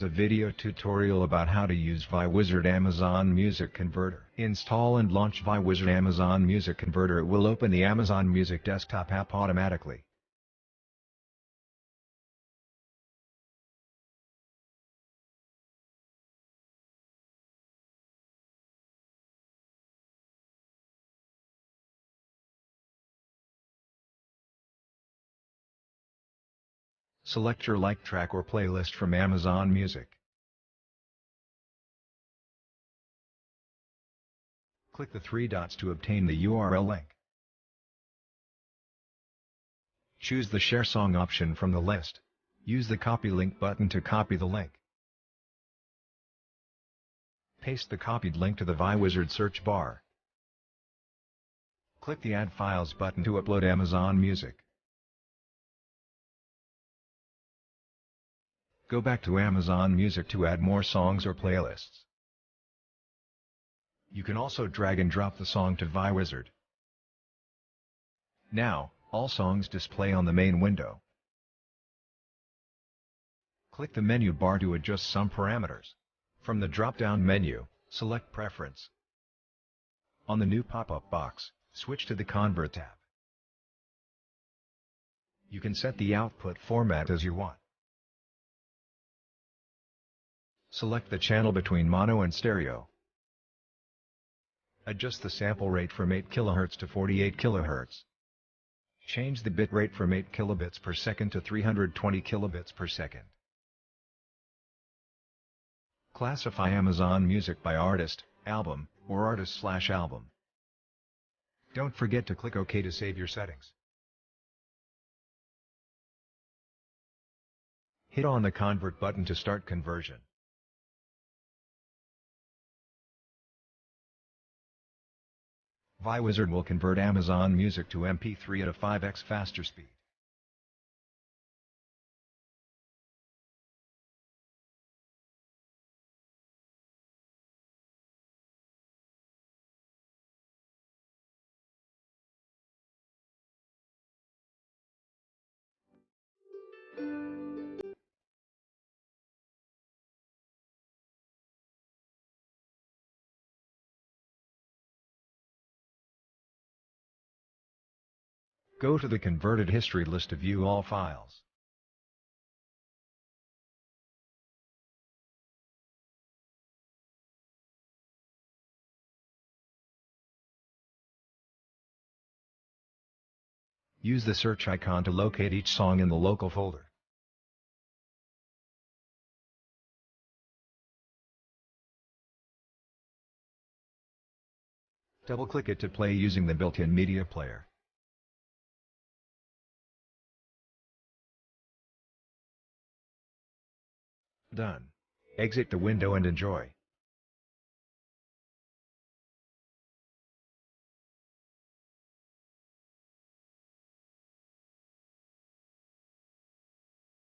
The video tutorial about how to use ViWizard Amazon Music Converter. Install and launch ViWizard Amazon Music Converter. It will open the Amazon Music desktop app automatically. Select your like track or playlist from Amazon Music. Click the three dots to obtain the URL link. Choose the Share Song option from the list. Use the Copy Link button to copy the link. Paste the copied link to the ViWizard search bar. Click the Add Files button to upload Amazon Music. Go back to Amazon Music to add more songs or playlists. You can also drag and drop the song to ViWizard. Now, all songs display on the main window. Click the menu bar to adjust some parameters. From the drop-down menu, select Preference. On the new pop-up box, switch to the Convert tab. You can set the output format as you want. Select the channel between mono and stereo. Adjust the sample rate from 8 kHz to 48 kHz. Change the bit rate from 8 kilobits per second to 320 kilobits per second. Classify Amazon Music by artist, album, or artist/album. Don't forget to click OK to save your settings. Hit on the Convert button to start conversion. ViWizard will convert Amazon Music to MP3 at a 5x faster speed. Go to the Converted History list to view all files. Use the search icon to locate each song in the local folder. Double-click it to play using the built-in media player. Done. Exit the window and enjoy.